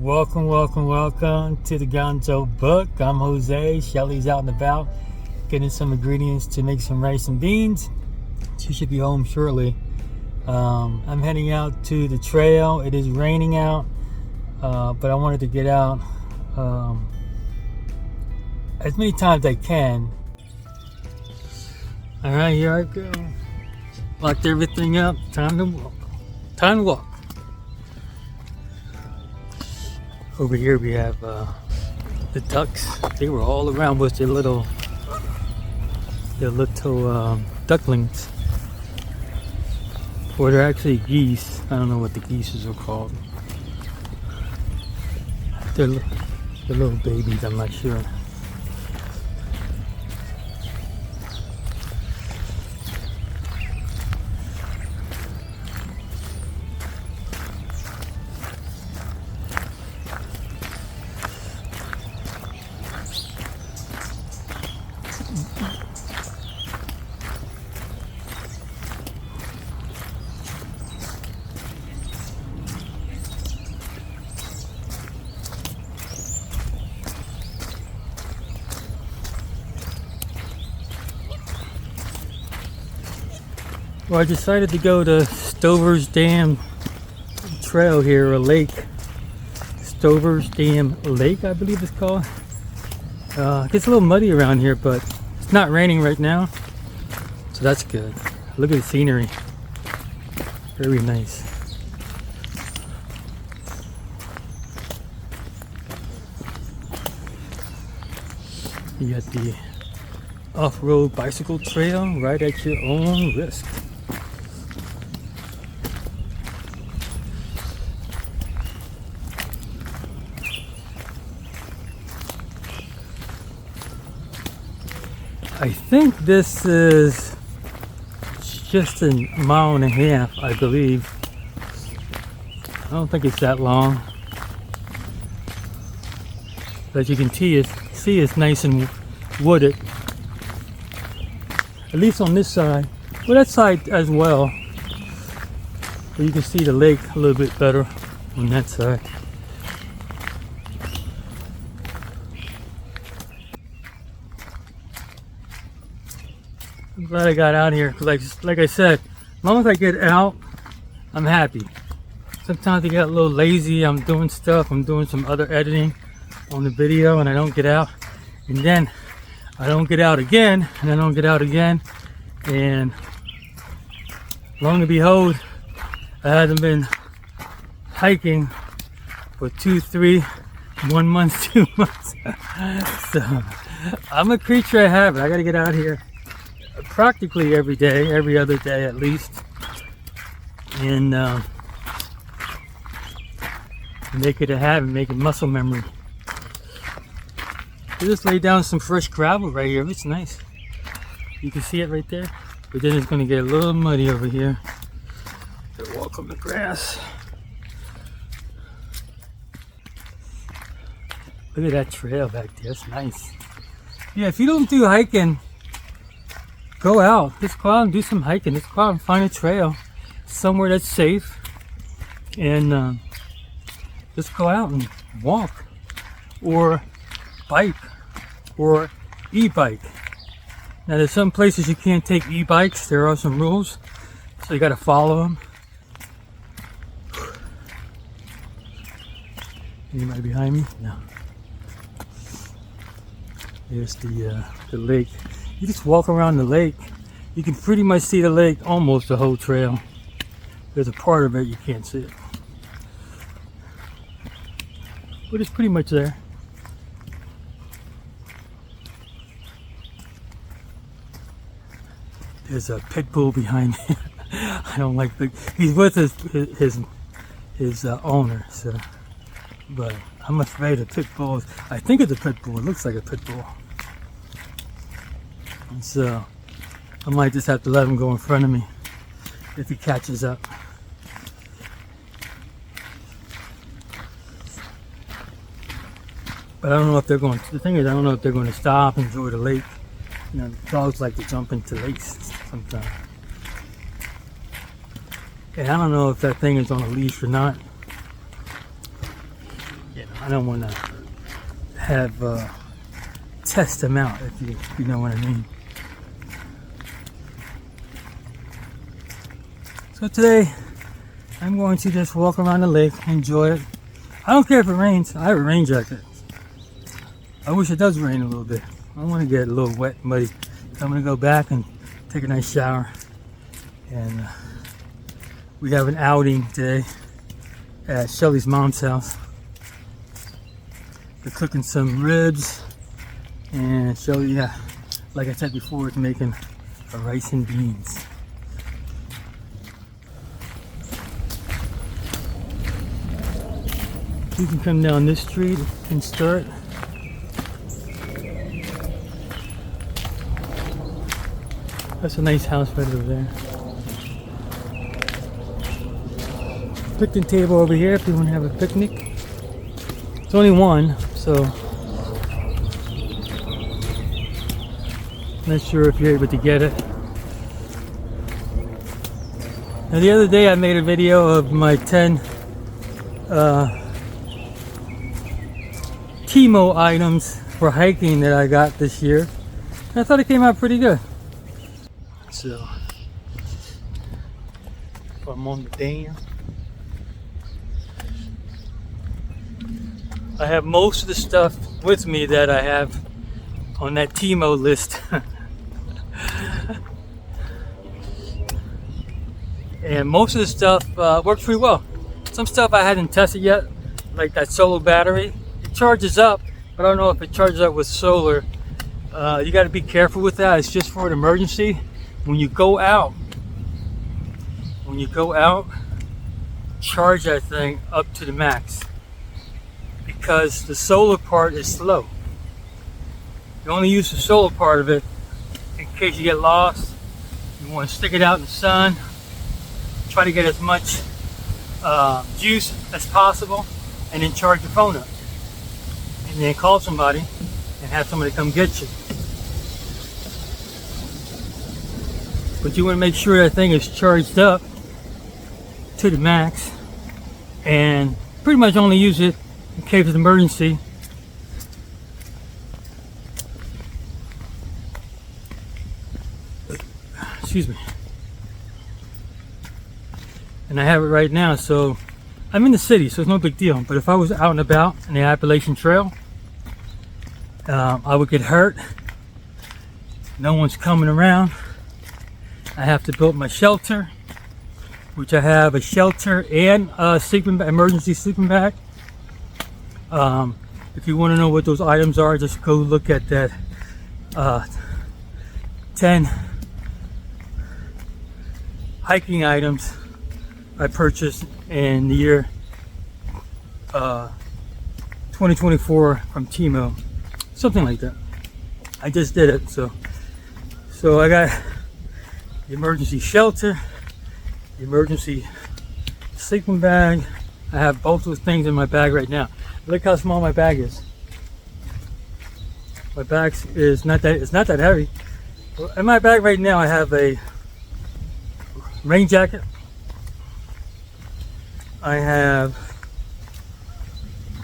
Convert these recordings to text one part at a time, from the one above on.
Welcome to the Gonzo Book. I'm Jose. Shelly's out and about getting some ingredients to make some rice and beans. She should be home shortly. I'm heading out to the trail. It is raining out, but I wanted to get out as many times as I can. Alright, here I go. Locked everything up. Time to walk. Over here we have the ducks. They were all around with their little ducklings. Or they're actually geese. I don't know what the geese are called. They're little babies, I'm not sure. Well, I decided to go to Stoever's Dam Trail here, or lake. Stoever's Dam Lake, I believe it's called. It gets a little muddy around here, but it's not raining right now, so that's good. Look at the scenery. Very nice. You got the off-road bicycle trail right at your own risk. I think this is just a mile and a half, I believe. I don't think it's that long. But as you can see, it's nice and wooded. At least on this side. Well, that side as well. But you can see the lake a little bit better on that side. I'm glad I got out here. Like I said, as long as I get out, I'm happy. Sometimes I get a little lazy. I'm doing stuff. I'm doing some other editing on the video, and I don't get out. And then I don't get out again, and I don't get out again. And lo and behold, I haven't been hiking for 1 month, 2 months. So I'm a creature of habit. I gotta get out here practically every day, every other day at least, and make it a habit, make it muscle memory. I just lay down some fresh gravel right here. It's nice. You can see it right there, but then it's going to get a little muddy over here. So walk on the grass. Look at that trail back there. It's nice. Yeah, if you don't do hiking, go out. Just go out and do some hiking. Just go out and find a trail somewhere that's safe, and just go out and walk, or bike, or e-bike. Now there's some places you can't take e-bikes. There are some rules, so you got to follow them. Anybody behind me? No. There's the lake. You just walk around the lake. You can pretty much see the lake almost the whole trail. There's a part of it you can't see it, but it's pretty much there. There's a pit bull behind me. I don't like he's with his owner, so. But I'm afraid of pit bulls. I think it's a pit bull. It looks like a pit bull. And so I might just have to let him go in front of me if he catches up. But I don't know if they're going to, the thing is, I don't know if they're going to stop and enjoy the lake. You know, dogs like to jump into lakes sometimes. And I don't know if that thing is on a leash or not. Yeah, I don't want to have test them out, if you know what I mean. So today I'm going to just walk around the lake, enjoy it. I don't care if it rains. I have a rain jacket. I wish it does rain a little bit. I don't want to get a little wet and muddy. So I'm going to go back and take a nice shower. And we have an outing today at Shelly's mom's house. They're cooking some ribs, and Shelly, yeah, like I said before, is making a rice and beans. You can come down this street and start. That's a nice house right over there. Picnic table over here if you want to have a picnic. It's only one, so not sure if you're able to get it. Now the other day I made a video of my 10 Timo items for hiking that I got this year. And I thought it came out pretty good. So I'm on the dam. I have most of the stuff with me that I have on that Timo list. And most of the stuff works pretty well. Some stuff I hadn't tested yet, like that solar battery. It charges up, but I don't know if it charges up with solar. You got to be careful with that. It's just for an emergency. When you go out, charge that thing up to the max, because the solar part is slow. You only use the solar part of it in case you get lost. You want to stick it out in the sun, try to get as much juice as possible, and then charge your phone up, and then call somebody and have somebody come get you. But you want to make sure that thing is charged up to the max, and pretty much only use it in case of emergency. Excuse me. And I have it right now, so I'm in the city, so it's no big deal. But if I was out and about in the Appalachian Trail, I would get hurt. No one's coming around. I have to build my shelter, which I have a shelter and a emergency sleeping bag. If you want to know what those items are, just go look at that 10 hiking items I purchased in the year 2024 from Timo, something like that. I just did it, so I got the emergency shelter, the emergency sleeping bag. I have both those things in my bag right now. Look how small my bag is. My bag is not that heavy. In my bag right now I have a rain jacket. I have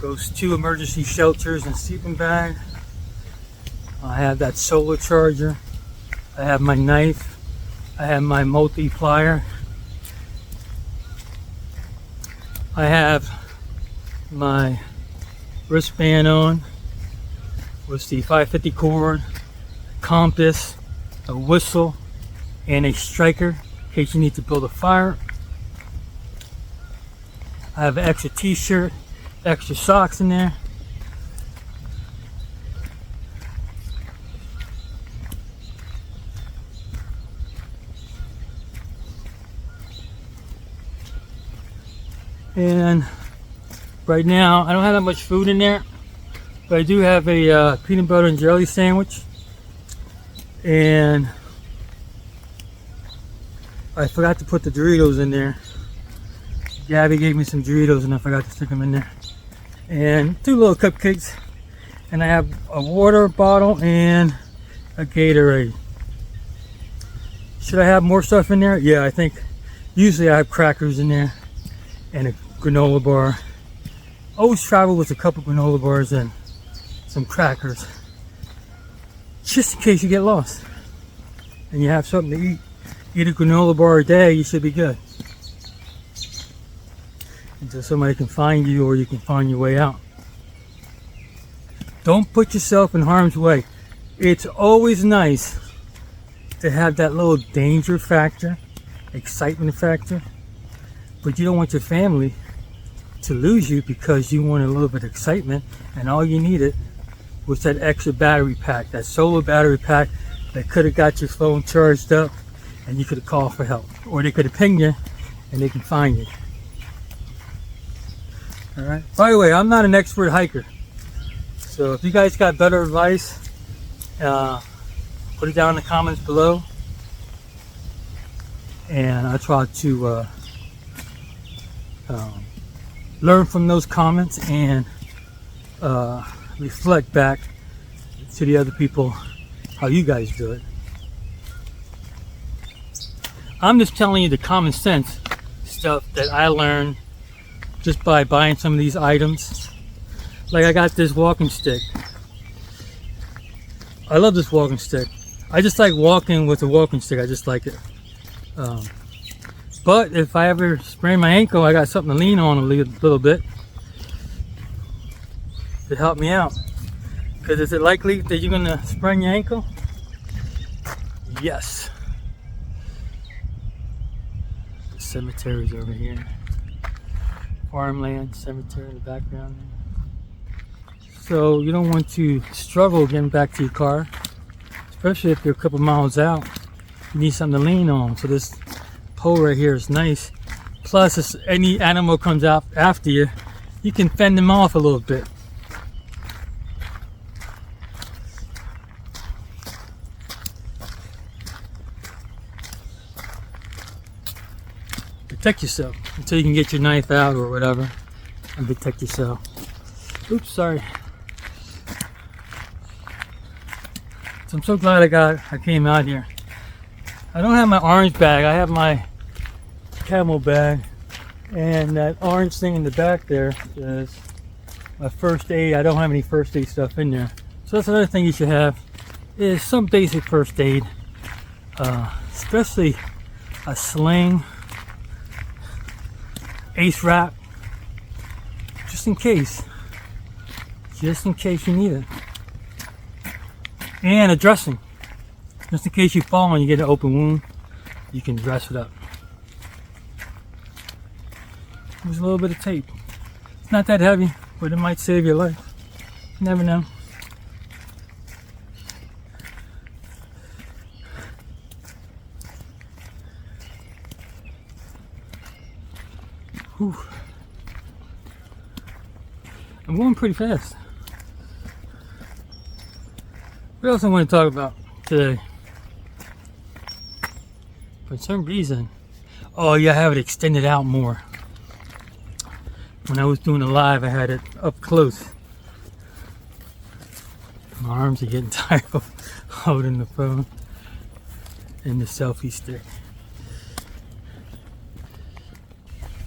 those 2 emergency shelters and sleeping bag. I have that solar charger. I have my knife. I have my multi-plier. I have my wristband on with the 550 cord, compass, a whistle, and a striker in case you need to build a fire. I have an extra t-shirt, extra socks in there. And right now I don't have that much food in there, but I do have a peanut butter and jelly sandwich, and I forgot to put the Doritos in there. Gabby gave me some Doritos and I forgot to stick them in there, and 2 little cupcakes, and I have a water bottle and a Gatorade. Should I have more stuff in there? Yeah, I think usually I have crackers in there and a granola bar always travel with a couple granola bars and some crackers, just in case you get lost and you have something to eat. Eat a granola bar a day, you should be good. Until somebody can find you or you can find your way out. Don't put yourself in harm's way. It's always nice to have that little danger factor, excitement factor, but you don't want your family to lose you because you want a little bit of excitement, and all you needed was that extra battery pack, that solar battery pack that could have got your phone charged up and you could have called for help, or they could have pinged you and they can find you. All right. By the way, I'm not an expert hiker, so if you guys got better advice, put it down in the comments below, and I try to learn from those comments and reflect back to the other people how you guys do it. I'm just telling you the common sense stuff that I learned just by buying some of these items. Like I got this walking stick. I love this walking stick. I just like walking with a walking stick. I just like it. But if I ever sprain my ankle, I got something to lean on a little bit to help me out. Because is it likely that you're going to sprain your ankle? Yes. The cemetery's over here. Farmland, cemetery in the background. So you don't want to struggle getting back to your car, especially if you're a couple miles out. You need something to lean on. So this pole right here is nice. Plus, if any animal comes out after you, you can fend them off a little bit. Protect yourself until you can get your knife out or whatever and protect yourself. Oops, sorry. So I'm so glad I came out here. I don't have my orange bag. I have my camel bag, and that orange thing in the back there is my first aid. I don't have any first aid stuff in there. So that's another thing you should have, is some basic first aid, especially a sling, ace wrap, just in case you need it, and a dressing, just in case you fall and you get an open wound, you can dress it up. There's a little bit of tape. It's not that heavy, but it might save your life. You never know. Whew. I'm going pretty fast. What else I want to talk about today? For some reason, oh yeah, I have it extended out more. When I was doing the live, I had it up close. My arms are getting tired of holding the phone and the selfie stick.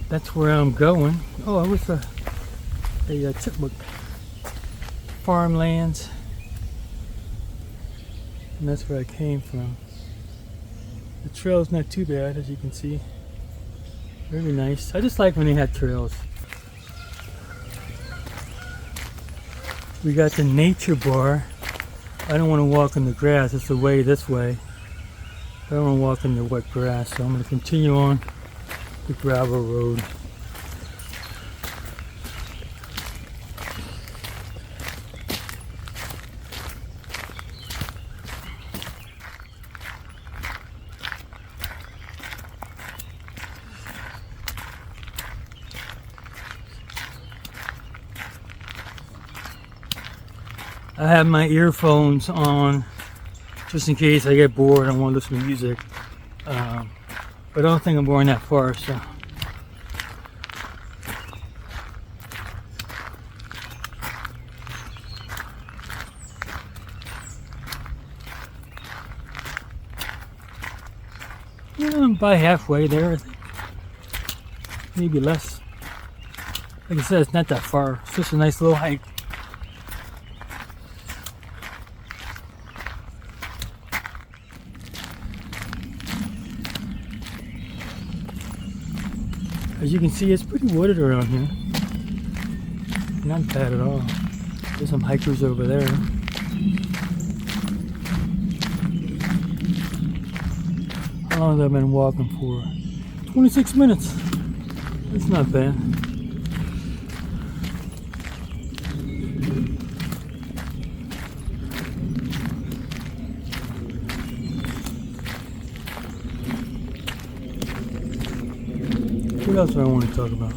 That's where I'm going. Oh, I wish a checkbook. Farmlands. And that's where I came from. The trail's not too bad, as you can see. Really nice. I just like when they have trails. We got the nature bar. I don't want to walk in the grass. It's the way this way. I don't want to walk in the wet grass, so I'm going to continue on the gravel road. I have my earphones on just in case I get bored and want to listen to music, but I don't think I'm going that far, so yeah, I'm about halfway there, I think. Maybe less. Like I said, it's not that far. It's just a nice little hike. As you can see, it's pretty wooded around here. Not bad at all. There's some hikers over there. How long have I been walking for? 26 minutes. That's not bad. What else do I want to talk about?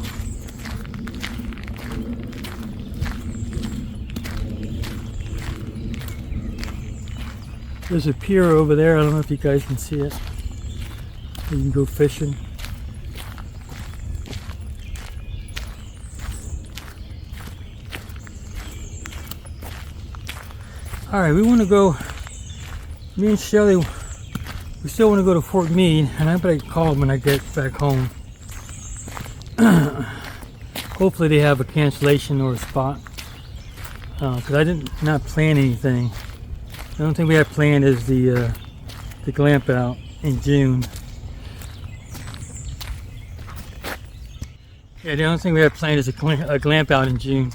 There's a pier over there. I don't know if you guys can see it. You can go fishing. Alright, we want to go, me and Shelly, we still want to go to Fort Meade, and I better call when I get back home. Hopefully they have a cancellation or a spot, because I did not plan anything. The only thing we have planned is the glamp out in June. Yeah, the only thing we have planned is a glamp out in June.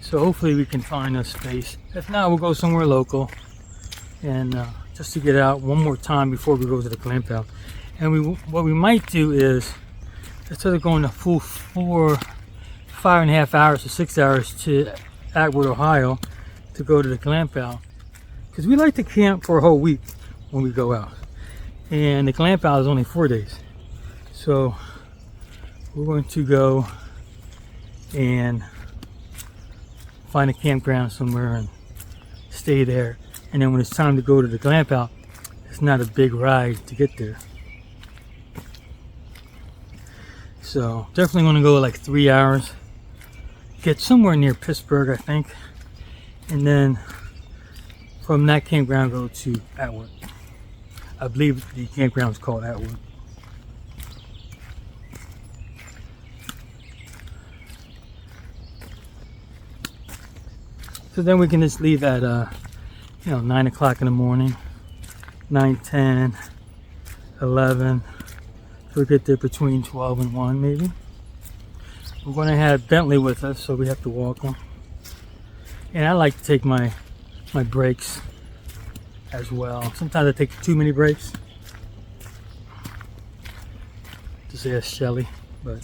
So hopefully we can find a space. If not, we'll go somewhere local, and just to get out one more time before we go to the glamp out. And what we might do is, instead of going a full 5.5 hours to 6 hours to Atwood, Ohio, to go to the glamp out, because we like to camp for a whole week when we go out, and the glamp out is only 4 days. So we're going to go and find a campground somewhere and stay there, and then when it's time to go to the glamp out, it's not a big ride to get there. So definitely want to go like 3 hours, get somewhere near Pittsburgh, I think, and then from that campground go to Atwood. I believe the campground is called Atwood. So then we can just leave at 9 o'clock in the morning, 9, 10, 11. We'll get there between 12 and 1 maybe. We're going to have Bentley with us, so we have to walk him. And I like to take my breaks as well. Sometimes I take too many breaks. Just ask Shelly, but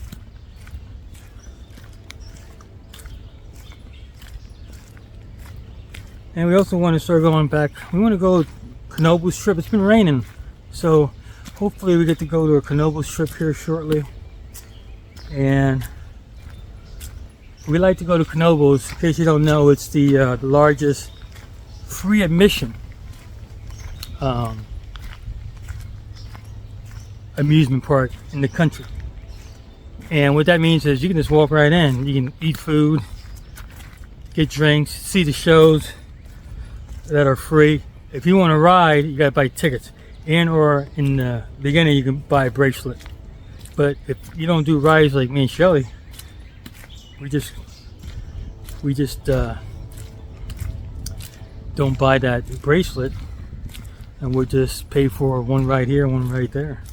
and we also want to start going back. We want to go Knoebels trip. It's been raining, so hopefully we get to go to a Knoebels trip here shortly. And we like to go to Knoebels. In case you don't know, it's the largest free admission amusement park in the country. And what that means is you can just walk right in. You can eat food, get drinks, see the shows that are free. If you want to ride, you gotta buy tickets, and or in the beginning you can buy a bracelet. But if you don't do rides like me and Shelly, we just don't buy that bracelet, and we'll just pay for one ride here, one right there.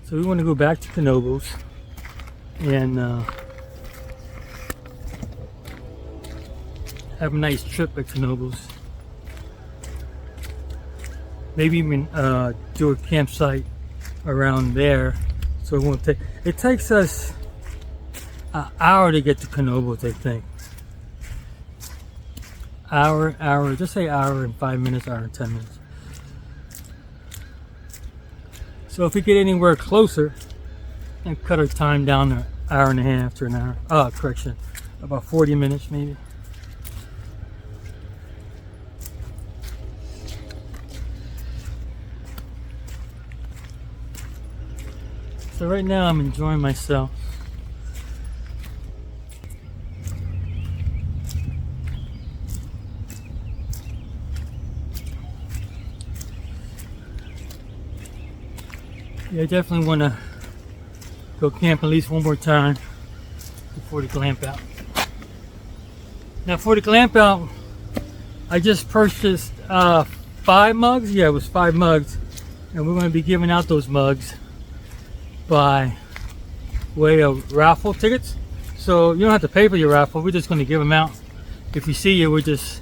So we want to go back to Knoebels and have a nice trip at Knoebels. Maybe even do a campsite around there, so it won't take. It takes us an hour to get to Knoebels, I think. Hour, just say hour and 5 minutes, hour and 10 minutes. So if we get anywhere closer, and cut our time down to an hour and a half to an hour. Correction, about 40 minutes maybe. So right now I'm enjoying myself. Yeah, I definitely want to go camp at least one more time before the glamp out. Now for the glamp out, I just purchased 5 mugs. Yeah, it was 5 mugs, and we're going to be giving out those mugs by way of raffle tickets. So you don't have to pay for your raffle. We're just going to give them out. If you see it, we're just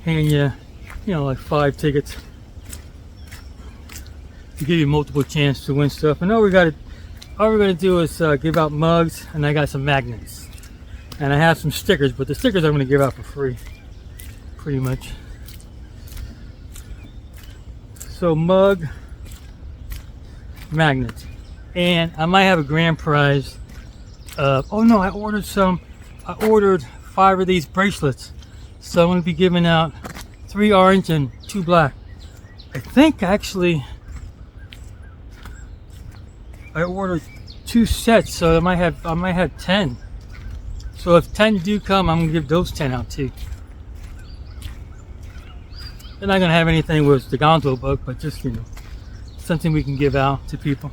handing you, you know, like 5 tickets to give you multiple chances to win stuff. And all we're going to do is give out mugs, and I got some magnets, and I have some stickers, but the stickers I'm going to give out for free, pretty much. So mug, magnets, and I might have a grand prize. Oh no, I ordered 5 of these bracelets, so I'm going to be giving out 3 orange and 2 black. I think actually I ordered 2 sets, so I might have 10. So if 10 do come, I'm gonna give those 10 out too. They're not gonna have anything with the gonzo book, but just, you know, something we can give out to people.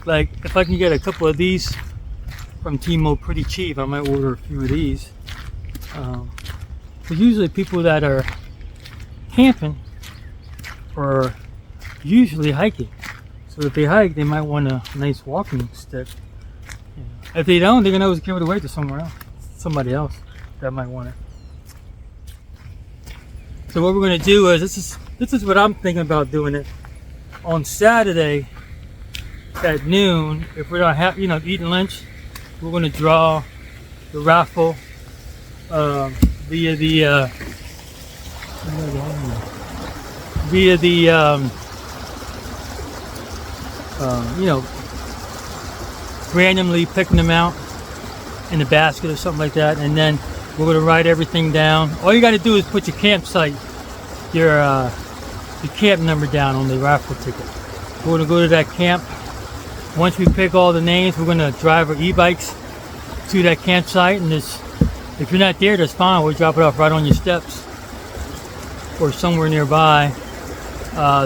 Like if I can get a couple of these from Timo pretty cheap, I might order a few of these. But usually people that are camping are usually hiking. So if they hike, they might want a nice walking stick. If they don't, they can always give it away to somebody else that might want it. So what we're going to do is, this is what I'm thinking about doing it on Saturday at noon. If we're not eating lunch, we're going to draw the raffle via the randomly picking them out in a basket or something like that, and then we're going to write everything down. All you got to do is put your campsite, your camp number down on the raffle ticket. We're going to go to that camp. Once we pick all the names, we're going to drive our e-bikes to that campsite, and if you're not there, that's fine. We'll drop it off right on your steps or somewhere nearby.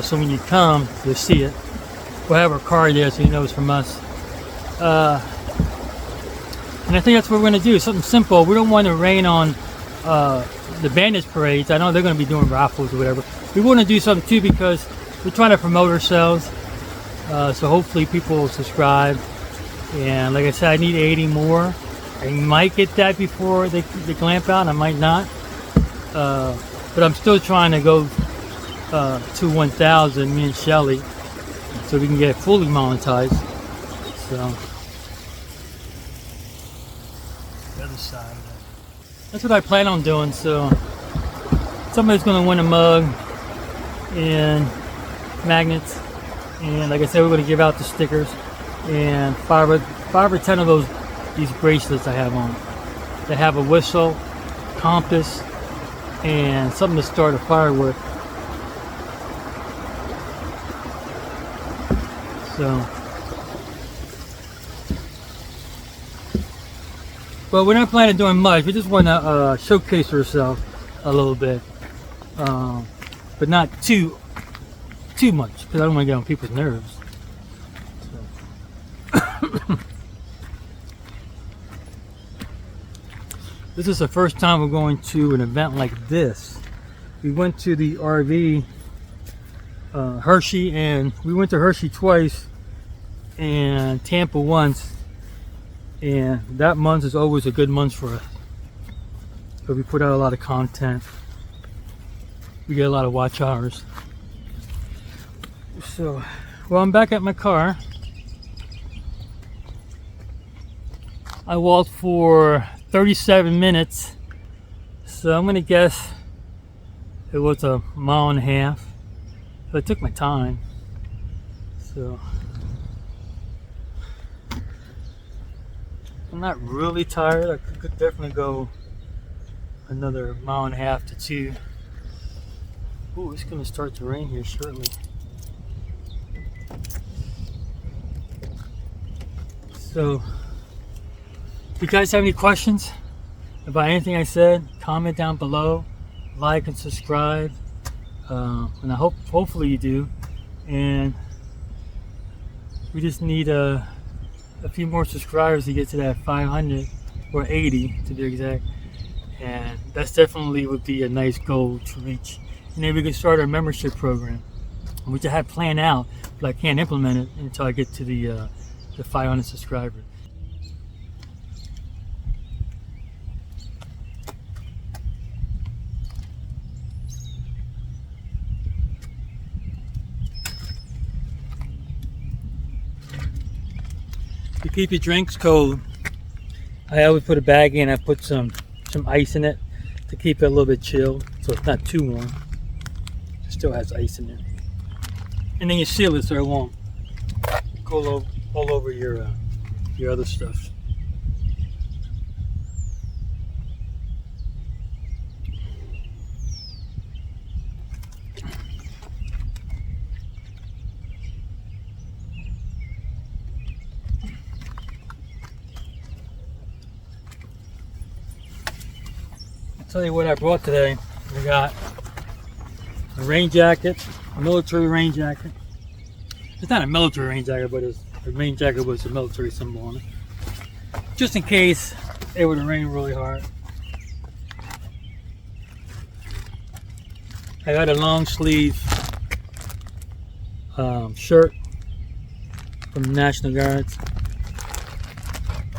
So when you come, you'll see it. We'll have our car there so you know it's from us. And I think that's what we're going to do. Something simple. We don't want to rain on the bandits parades. I know they're going to be doing raffles or whatever. We want to do something too because we're trying to promote ourselves. So hopefully people will subscribe. And like I said, I need 80 more. I might get that before they glamp out. I might not. But I'm still trying to go to 1,000, me and Shelly, so we can get fully monetized. So the other side. That's what I plan on doing. So somebody's going to win a mug and magnets. And like I said, we're going to give out the stickers and 5 or 10 of these bracelets I have on. They have a whistle, compass, and something to start a fire with. So, but we're not planning on doing much. We just want to showcase ourselves a little bit, but not too much, because I don't want to get on people's nerves. So. This is the first time we're going to an event like this. We went to the RV, Hershey, and we went to Hershey twice and Tampa once, and that month is always a good month for us. So we put out a lot of content. We get a lot of watch hours. So, well, I'm back at my car. I walked for 37 minutes, so I'm gonna guess it was a mile and a half. So I took my time. So I'm not really tired. I could definitely go another mile and a half to 2. Ooh, it's gonna start to rain here shortly. So, if you guys have any questions, about anything I said, comment down below, like and subscribe, and I hopefully you do. And we just need a few more subscribers to get to that 500, or 80 to be exact, and that's definitely would be a nice goal to reach. And then we can start our membership program, which I have planned out, but I can't implement it until I get to the 500 subscribers. To keep your drinks cold, I always put a bag in. I put some ice in it to keep it a little bit chilled, so it's not too warm. It still has ice in there, and then you seal it so it won't go all over your other stuff. Tell you what I brought today. I got a rain jacket, a military rain jacket. It's not a military rain jacket, but it's a rain jacket with a military symbol on it, just in case it were to rain really hard. I got a long sleeve shirt from the National Guards,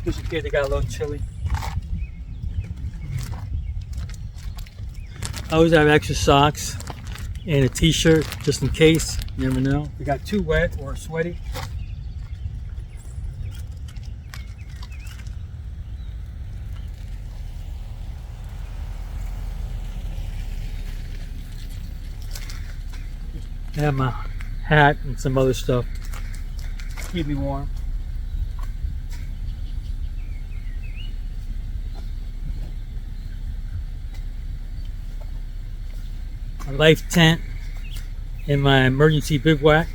just in case it got a little chilly. I always have extra socks and a t-shirt just in case. You never know. We got too wet or sweaty. I have my hat and some other stuff to keep me warm. My life tent and my emergency bivouac.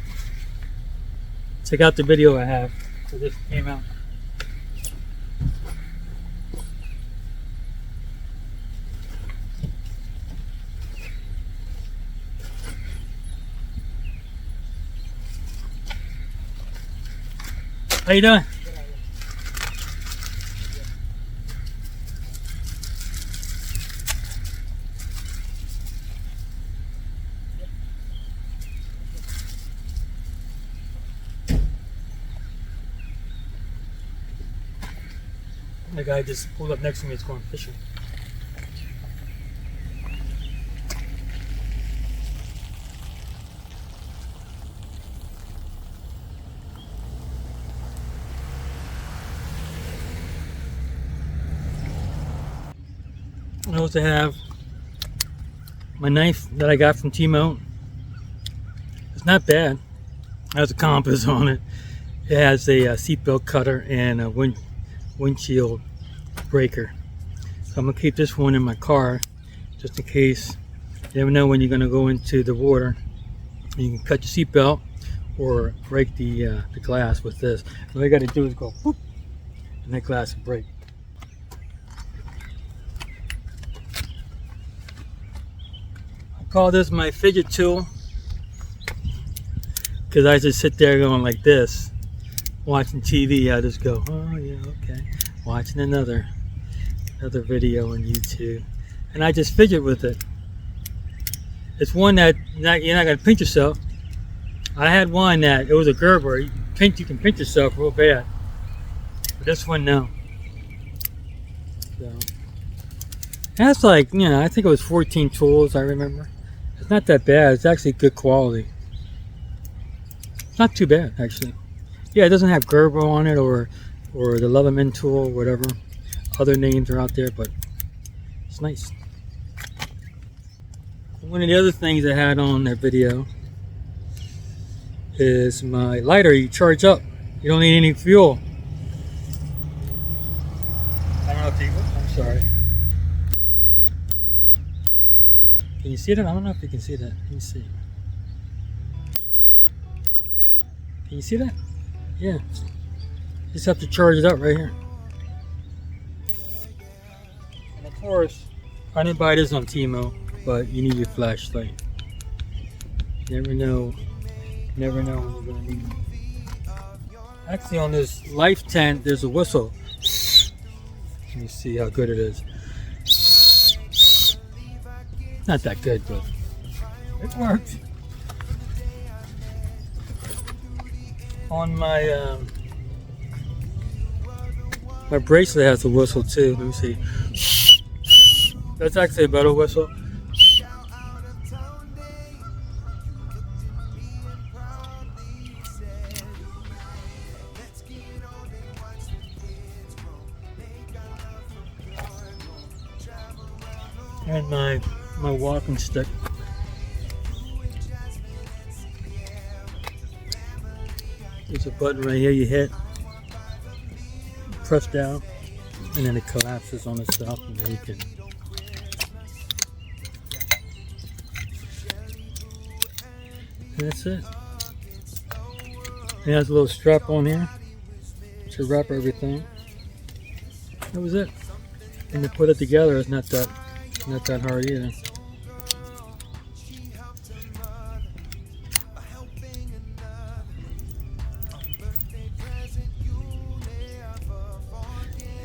Check out the video I have for this came out. How you doing? The guy just pulled up next to me. It's going fishing. I also have my knife that I got from Timo. It's not bad. It has a compass on it. It has a seatbelt cutter and a windshield breaker. So I'm gonna keep this one in my car just in case. You never know when you're gonna go into the water. You can cut your seatbelt or break the glass with this. All you gotta do is go whoop, and that glass will break. I call this my fidget tool because I just sit there going like this, watching TV. I just go, oh yeah, okay, watching another video on YouTube, and I just fidget with it. It's one that you're not gonna pinch yourself. I had one that it was a Gerber. You can pinch yourself real bad, but this one no. So that's like, you know, I think it was 14 tools. I remember. It's not that bad. It's actually good quality. It's not too bad actually. Yeah, it doesn't have Gerber on it or the Lebanon tool, whatever other names are out there, but it's nice. One of the other things I had on that video is my lighter. You charge up. You don't need any fuel. I don't know if you, I'm sorry. Can you see that? I don't know if you can see that. Let me see. Can you see that? Yeah. Just have to charge it up right here. And it course, I didn't buy this on Timo, but you need your flashlight. Never know when you're gonna need it. Actually, on this life tent, there's a whistle. Let me see how good it is. Not that good, but it worked. On my my bracelet has a whistle too. Let me see. That's actually a better whistle. And my walking stick. There's a button right here you hit, press down, and then it collapses on itself, and then you can. And that's it. It has a little strap on here to wrap everything. That was it. And to put it together is not that hard either.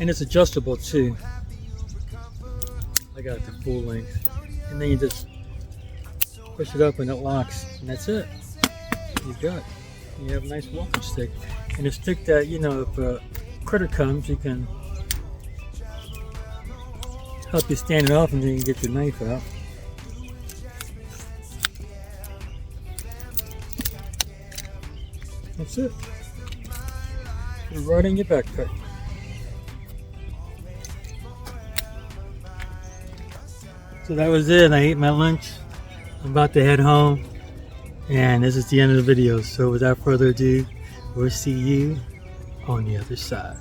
And it's adjustable too. I got it to full length. And then you just push it up and it locks. And that's it. You got it. You have a nice walking stick. And a stick that, you know, if a critter comes, you can help you stand it off, and then you can get your knife out. That's it. You're right in your backpack. So that was it. I ate my lunch. I'm about to head home. And this is the end of the video. So without further ado, we'll see you on the other side.